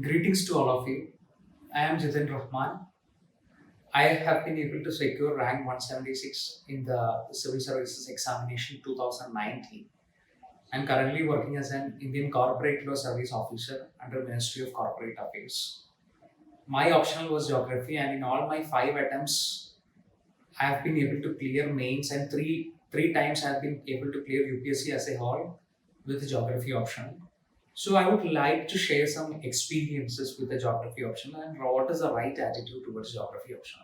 Greetings to all of you. I am Jitin Rahman. I have been able to secure rank 176 in the Civil Services Examination 2019. I'm currently working as an Indian Corporate Law Service Officer under Ministry of Corporate Affairs. My optional was geography, and in all my 5 attempts, I have been able to clear mains, and three times I have been able to clear UPSC as a whole with geography optional. So I would like to share some experiences with the geography option and what is the right attitude towards geography option.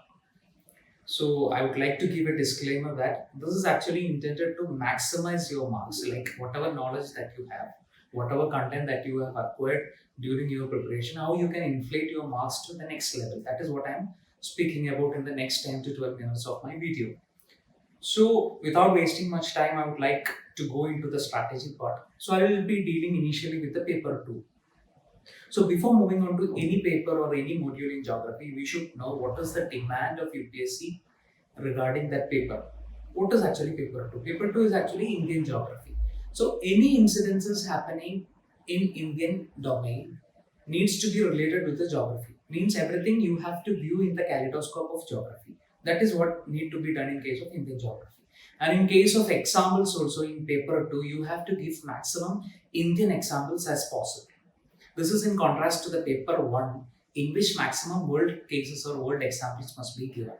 So I would like to give a disclaimer that this is actually intended to maximize your marks, like whatever knowledge that you have, whatever content that you have acquired during your preparation, how you can inflate your marks to the next level. That is what I'm speaking about in the next 10 to 12 minutes of my video. So, without wasting much time, I would like to go into the strategy part. So, I will be dealing initially with the paper 2. So, before moving on to any paper or any module in geography, we should know what is the demand of UPSC regarding that paper. What is actually paper 2? Paper 2 is actually Indian geography. So, any incidences happening in Indian domain needs to be related with the geography. Means everything you have to view in the kaleidoscope of geography. That is what need to be done in case of Indian geography. And in case of examples also in paper 2, you have to give maximum Indian examples as possible. This is in contrast to the paper 1, in which maximum world cases or world examples must be given.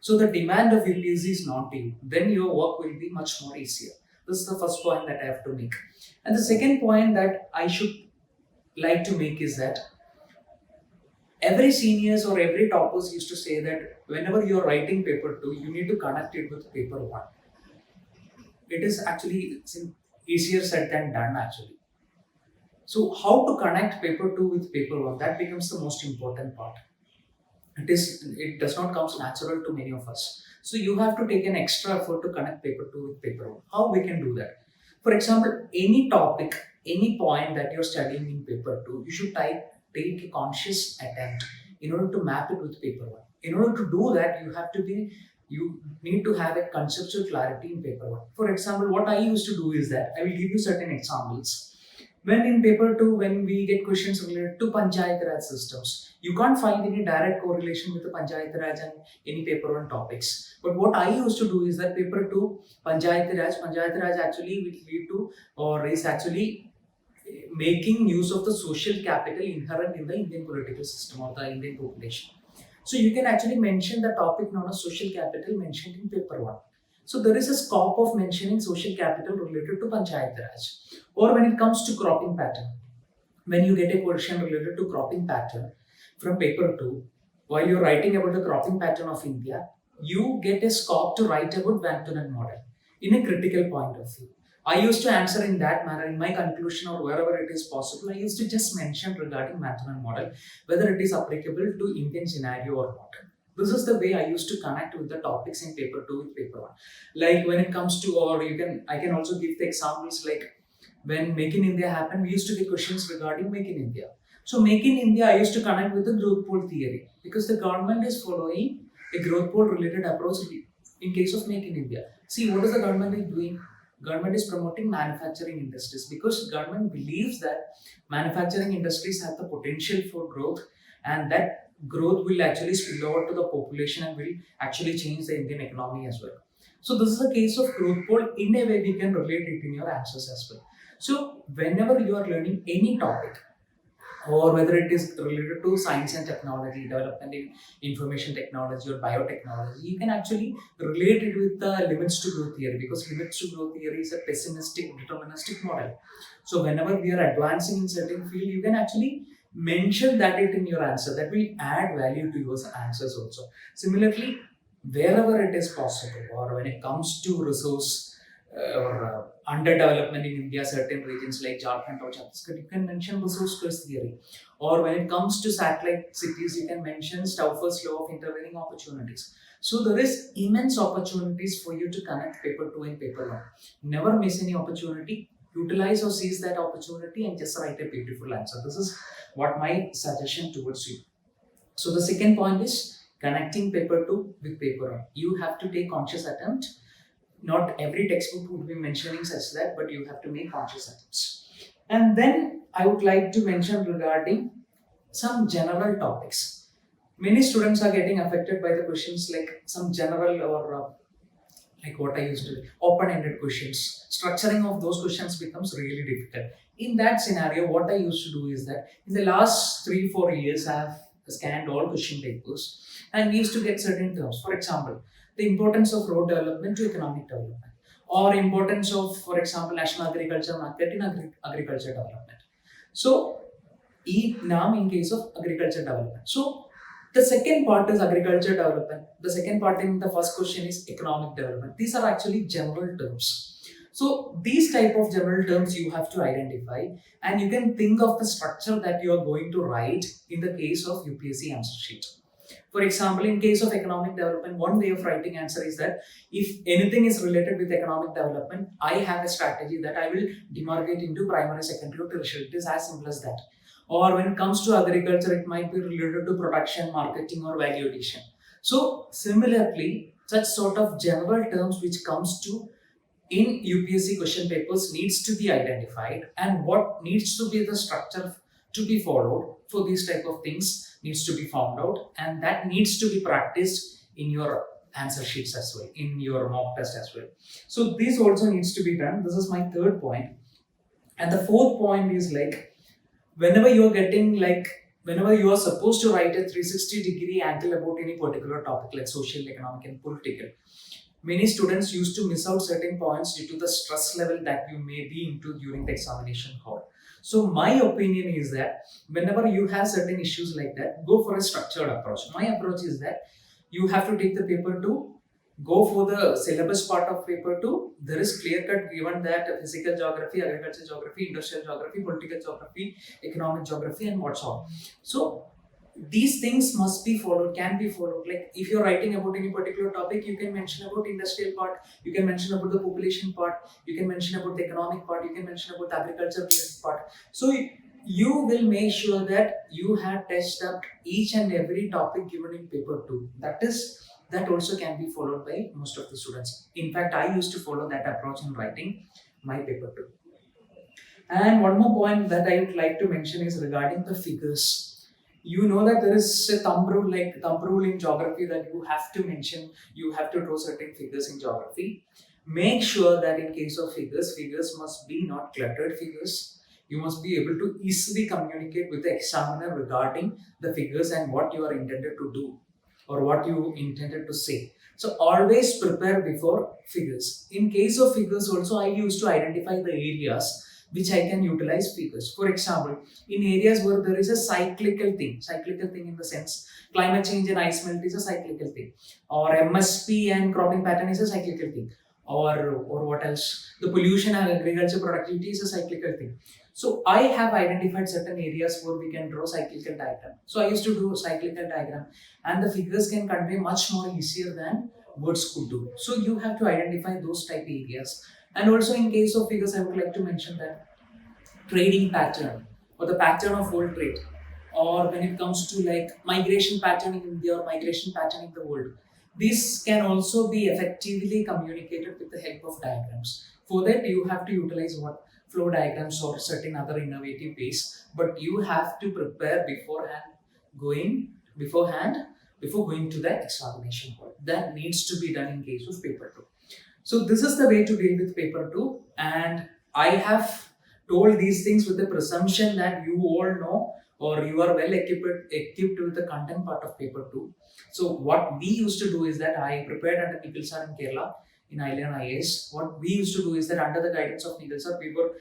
So the demand of UPSC is not to you, then your work will be much more easier. This is the first point that I have to make. And the second point that I should like to make is that every seniors or every toppers used to say that whenever you're writing paper 2, you need to connect it with paper 1. It is actually easier said than done actually. So how to connect paper 2 with paper 1, that becomes the most important part. It does not come natural to many of us. So you have to take an extra effort to connect paper 2 with paper 1. How we can do that? For example, any topic, any point that you're studying in paper 2, you should take a conscious attempt in order to map it with paper 1. In order to do that, you need to have a conceptual clarity in paper 1. For example, what I used to do is that I will give you certain examples. When in paper 2, when we get questions related to Panchayat Raj systems, you can't find any direct correlation with the Panchayat Raj and any paper 1 topics. But what I used to do is that paper 2, Panchayat Raj actually will lead to or is actually making use of the social capital inherent in the Indian political system or the Indian population. So you can actually mention the topic known as social capital mentioned in paper 1. So there is a scope of mentioning social capital related to Panchayat Raj. Or when it comes to cropping pattern, when you get a question related to cropping pattern from paper 2, while you're writing about the cropping pattern of India, you get a scope to write about Van Tunen model in a critical point of view. I used to answer in that manner in my conclusion or wherever it is possible. I used to just mention regarding Van Tunen model whether it is applicable to Indian scenario or not. This is the way I used to connect with the topics in paper 2 with paper 1. Like when it comes to, or I can also give the examples like when Make in India happened, we used to get questions regarding Make in India. So Make in India, I used to connect with the growth pole theory because the government is following a growth pole related approach in case of Make in India. See, what is the government is doing? Government is promoting manufacturing industries because government believes that manufacturing industries have the potential for growth, and that growth will actually spill over to the population and will actually change the Indian economy as well. So this is a case of growth pole. In a way, we can relate it in your answers as well. So whenever you are learning any topic, or whether it is related to science and technology, development in information technology or biotechnology, you can actually relate it with the limits to growth theory because limits to growth theory is a pessimistic, deterministic model. So whenever we are advancing in certain field, you can actually mention that it in your answer. That will add value to your answers also. Similarly, wherever it is possible, or when it comes to resource or underdevelopment in India, certain regions like Jharkhand or Chhattisgarh, you can mention resource curse theory. Or when it comes to satellite cities, you can mention Stauffer's law of intervening opportunities. So there is immense opportunities for you to connect paper 2 and paper 1. Never miss any opportunity. Utilize or seize that opportunity and just write a beautiful answer. This is what my suggestion towards you. So the second point is connecting paper 2 with paper 1. You have to take conscious attempt. Not every textbook would be mentioning such that, but you have to make conscious attempts. And then I would like to mention regarding some general topics. Many students are getting affected by the questions like some general or like what I used to open-ended questions. Structuring of those questions becomes really difficult. In that scenario, what I used to do is that in the last 3-4 years, I have scanned all question papers and we used to get certain terms. For example, the importance of road development to economic development, or importance of, for example, national agriculture market in agriculture development. So, now in case of agriculture development. So, the second part is agriculture development. The second part in the first question is economic development. These are actually general terms. So these type of general terms you have to identify, and you can think of the structure that you are going to write in the case of UPSC answer sheet. For example, in case of economic development, one way of writing answer is that if anything is related with economic development, I have a strategy that I will demarcate into primary, secondary, or tertiary. It is as simple as that. Or when it comes to agriculture, it might be related to production, marketing, or value addition. So similarly, such sort of general terms which comes to in UPSC question papers needs to be identified, and what needs to be the structure to be followed for these type of things needs to be found out, and that needs to be practiced in your answer sheets as well, in your mock test as well. So this also needs to be done. This is my third point. And the fourth point is like whenever you are supposed to write a 360-degree angle about any particular topic like social, economic, and political, many students used to miss out certain points due to the stress level that you may be into during the examination hall. So my opinion is that whenever you have certain issues like that, go for a structured approach. My approach is that you have to take the paper to go for the syllabus part of paper 2. There is clear cut given that physical geography, agriculture geography, industrial geography, political geography, economic geography, and what's all. So these things must be followed, can be followed. Like if you're writing about any particular topic, you can mention about industrial part, you can mention about the population part, you can mention about the economic part, you can mention about the agriculture part. So you will make sure that you have tested up each and every topic given in paper 2. That also can be followed by most of the students. In fact, I used to follow that approach in writing my paper 2. And one more point that I would like to mention is regarding the figures. You know that there is a thumb rule in geography that you have to mention, you have to draw certain figures in geography. Make sure that in case of figures must be not cluttered figures. You must be able to easily communicate with the examiner regarding the figures and what you are intended to do or what you intended to say. So always prepare before figures. In case of figures also, I used to identify the areas which I can utilize figures. For example, in areas where there is a cyclical thing in the sense climate change and ice melt is a cyclical thing, or MSP and cropping pattern is a cyclical thing, or what else? The pollution and agriculture productivity is a cyclical thing. So I have identified certain areas where we can draw cyclical diagram. So I used to do cyclical diagram, and the figures can convey much more easier than words could do. So you have to identify those type areas. And also in case of figures, I would like to mention that trading pattern or the pattern of world trade, or when it comes to like migration pattern in India or migration pattern in the world, this can also be effectively communicated with the help of diagrams. For that, you have to utilize what flow diagrams or certain other innovative ways, but you have to prepare before going to the examination hall. That needs to be done in case of paper 2. So this is the way to deal with paper 2, and I have told these things with the presumption that you all know or you are well equipped with the content part of paper 2. So what we used to do is that I prepared under Nikhil sir in Kerala in Island IAS. What we used to do is that under the guidance of Nikhil sir, we were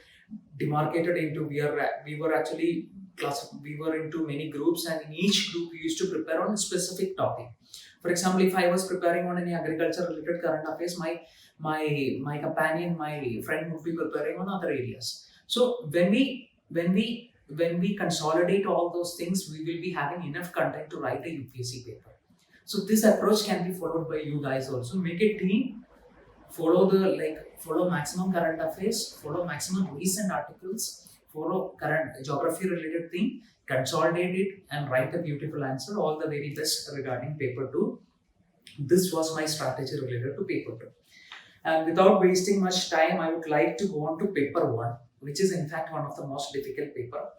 demarcated into we were into many groups, and in each group we used to prepare on a specific topic. For example, if I was preparing on any agriculture related current affairs, my companion, my friend would be preparing on other areas. So when we consolidate all those things, we will be having enough content to write a UPSC paper. So this approach can be followed by you guys also. Make a team, follow maximum current affairs, follow maximum recent articles, follow current geography related thing, consolidate it and write a beautiful answer. All the very best regarding paper 2. This was my strategy related to paper 2. And without wasting much time, I would like to go on to paper 1, which is in fact one of the most difficult paper.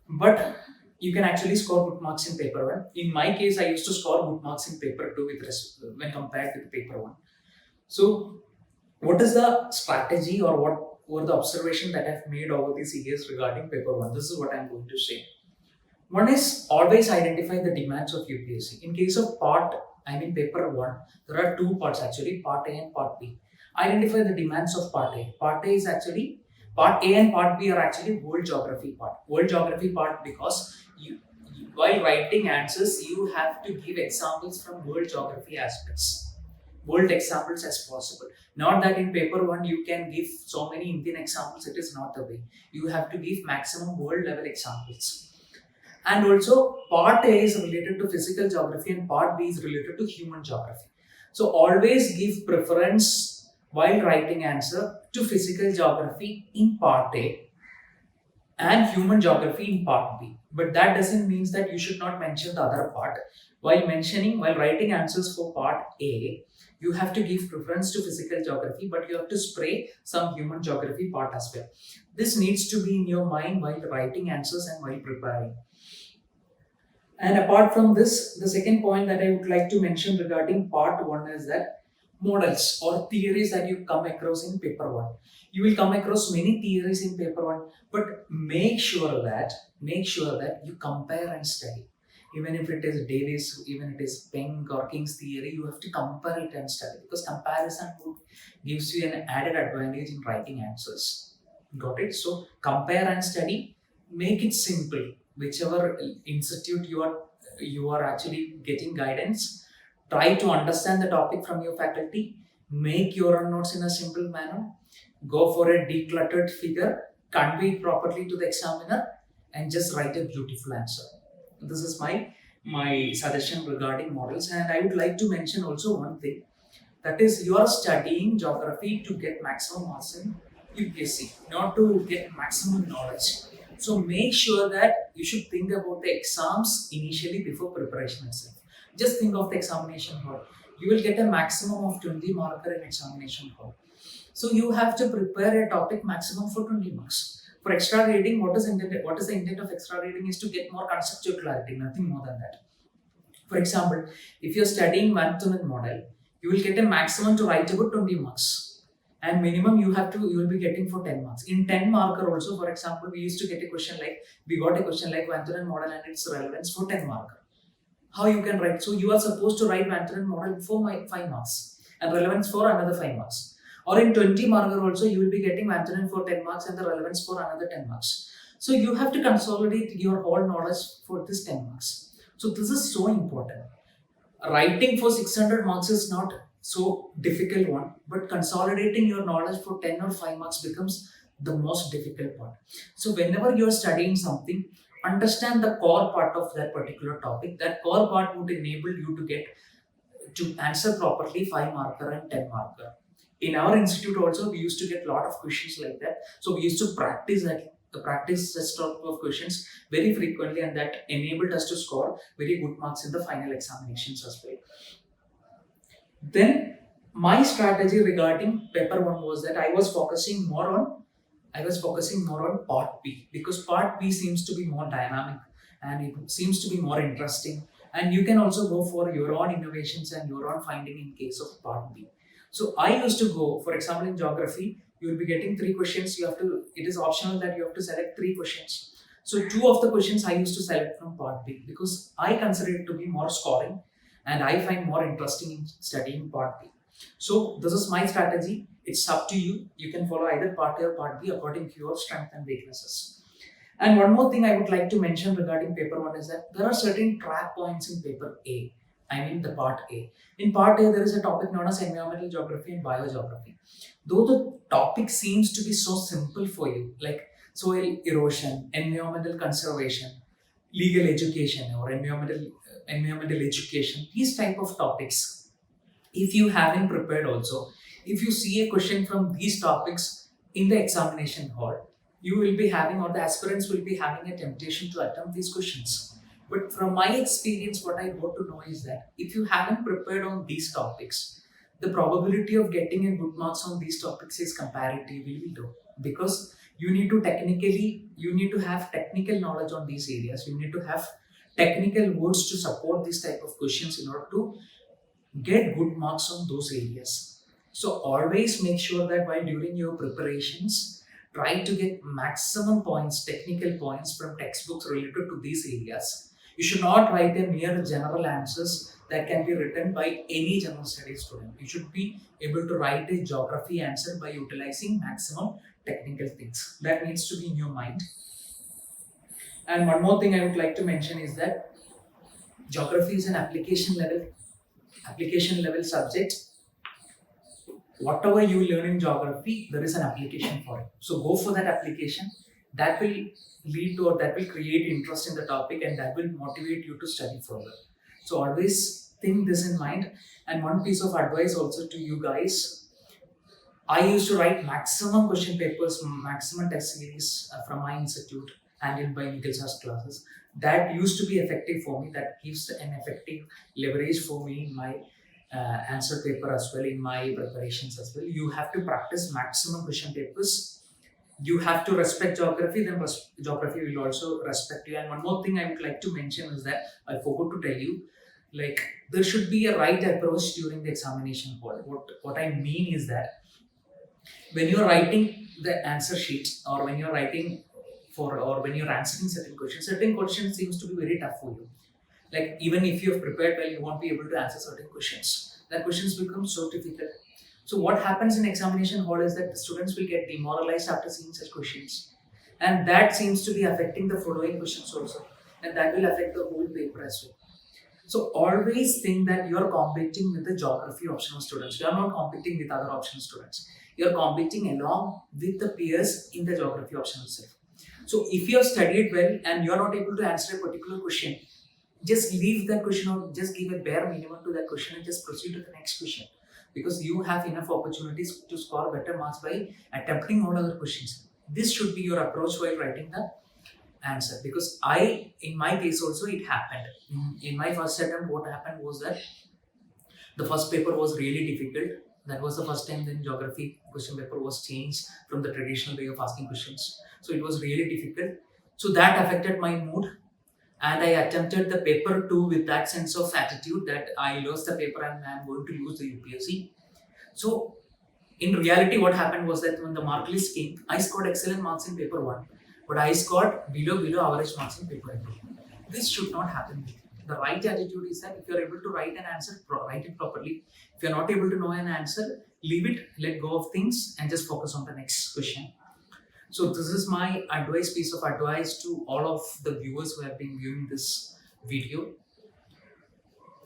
But you can actually score good marks in paper 1. In my case, I used to score good marks in paper 2 when compared with paper 1. So what is the strategy, or what were the observation that I've made over these years regarding paper 1? This is what I'm going to say. One is always identify the demands of UPSC. In case of paper 1, there are two parts actually, part A and part B. Identify the demands of part A. Part A and part B are actually world geography part. World geography part because while writing answers, you have to give examples from world geography aspects. World examples as possible. Not that in paper 1 you can give so many Indian examples, it is not the way. You have to give maximum world level examples. And also, part A is related to physical geography and part B is related to human geography. So always give preference while writing answer to physical geography in part A and human geography in part B. But that doesn't mean that you should not mention the other part. While writing answers for part A, you have to give preference to physical geography, but you have to spray some human geography part as well. This needs to be in your mind while writing answers and while preparing. And apart from this, the second point that I would like to mention regarding part 1 is that models or theories that you come across in paper 1. You will come across many theories in paper 1, but make sure that you compare and study. Even if it is Davis, even it is Peng or King's theory, you have to compare it and study, because comparison gives you an added advantage in writing answers. Got it? So compare and study, make it simple. Whichever institute you are actually getting guidance, try to understand the topic from your faculty, make your own notes in a simple manner, go for a decluttered figure, convey it properly to the examiner, and just write a beautiful answer. This is my suggestion regarding models. And I would like to mention also one thing, that is, you are studying geography to get maximum marks in UPSC, not to get maximum knowledge. So make sure that you should think about the exams initially before preparation itself. Just think of the examination hall. You will get a maximum of 20 marker in examination hall. So you have to prepare a topic maximum for 20 marks. For extra reading, what is the intent of extra reading is to get more conceptual clarity, nothing more than that. For example, if you're studying Van Thunen model, you will get a maximum to write about 20 marks. And minimum you will be getting for 10 marks. In 10 marker also, for example, we got a question like Van Thunen model and its relevance for 10 marker. How you can write? So you are supposed to write Van Thunen model for 5 marks and relevance for another 5 marks. Or in 20 marker also, you will be getting Van Thunen for 10 marks and the relevance for another 10 marks. So you have to consolidate your whole knowledge for this 10 marks. So this is so important. Writing for 600 marks is not so difficult one, but consolidating your knowledge for 10 or 5 marks becomes the most difficult part. So whenever you're studying something, understand the core part of that particular topic. That core part would enable you to answer properly 5 marker and 10 marker. In our institute also, we used to get a lot of questions like that. So we used to practice such type of questions very frequently, and that enabled us to score very good marks in the final examinations as well. Then my strategy regarding paper 1 was that I was focusing more on part B, because part B seems to be more dynamic and it seems to be more interesting, and you can also go for your own innovations and your own finding in case of part B. So I used to go, for example, in geography, you will be getting 3 questions. It is optional that you have to select 3 questions. So 2 of the questions I used to select from part B, because I consider it to be more scoring and I find more interesting in studying part B. So this is my strategy. It's up to you. You can follow either part A or part B according to your strength and weaknesses. And one more thing I would like to mention regarding paper 1 is that there are certain track points in paper A. The part A. In part A, there is a topic known as environmental geography and biogeography. Though the topic seems to be so simple for you, like soil erosion, environmental conservation, legal education or environmental education, these type of topics, if you haven't prepared also, if you see a question from these topics in the examination hall, you will be having, or the aspirants will be having, a temptation to attempt these questions. But from my experience, what I got to know is that if you haven't prepared on these topics, the probability of getting a good marks on these topics is comparatively low, because you need to have technical knowledge on these areas. You need to have technical words to support this type of questions in order to get good marks on those areas. So always make sure that while during your preparations, try to get maximum points, technical points from textbooks related to these areas. You should not write a mere general answers that can be written by any general studies student. You should be able to write a geography answer by utilizing maximum technical things. That needs to be in your mind. And one more thing I would like to mention is that geography is an application level subject. Whatever you learn in geography, there is an application for it. So go for that application. That will lead to, or that will create interest in the topic, and that will motivate you to study further. So always think this in mind. And one piece of advice also to you guys, I used to write maximum question papers, maximum test series from my institute, handled by Nikhil Sir's classes. That used to be effective for me. That gives an effective leverage for me in my answer paper as well, in my preparations as well. You have to practice maximum question papers. You have to respect geography, then geography will also respect you. And one more thing I would like to mention is that I forgot to tell you, like, there should be a right approach during the examination hall. What I mean is that when you're writing the answer sheet, or when you're writing or when you're answering certain questions seems to be very tough for you. Like, even if you have prepared well, you won't be able to answer certain questions. That questions become so difficult. So what happens in examination hall is that the students will get demoralized after seeing such questions, and that seems to be affecting the following questions also, and that will affect the whole paper as well. So always think that you are competing with the geography optional students. You are not competing with other optional students. You are competing along with the peers in the geography optional itself. So if you have studied well and you are not able to answer a particular question, just leave that question, or just give a bare minimum to that question and just proceed to the next question, because you have enough opportunities to score better marks by attempting all other questions. This should be your approach while writing the answer, because in my case also, it happened. In my first attempt, what happened was that the first paper was really difficult. That was the first time then geography question paper was changed from the traditional way of asking questions. So it was really difficult. So that affected my mood, and I attempted the paper 2 with that sense of attitude that I lost the paper and I am going to lose the UPSC. So in reality, what happened was that when the mark list came, I scored excellent marks in paper 1, but I scored below average marks in paper 2. This should not happen. The right attitude is that if you are able to write an answer, write it properly. If you are not able to know an answer, leave it, let go of things, and just focus on the next question. So this is my piece of advice to all of the viewers who have been viewing this video.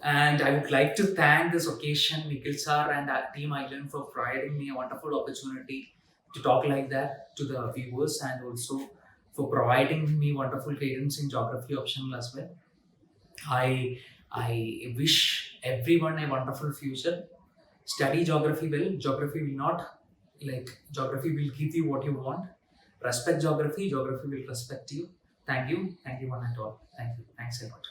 And I would like to thank this occasion, Nikhil Sir and Team Island, for providing me a wonderful opportunity to talk like that to the viewers, and also for providing me wonderful guidance in geography optional as well. I wish everyone a wonderful future. Study geography well. Geography will give you what you want. Respect geography will respect you. Thank you one and all. Thank you. Thanks a lot.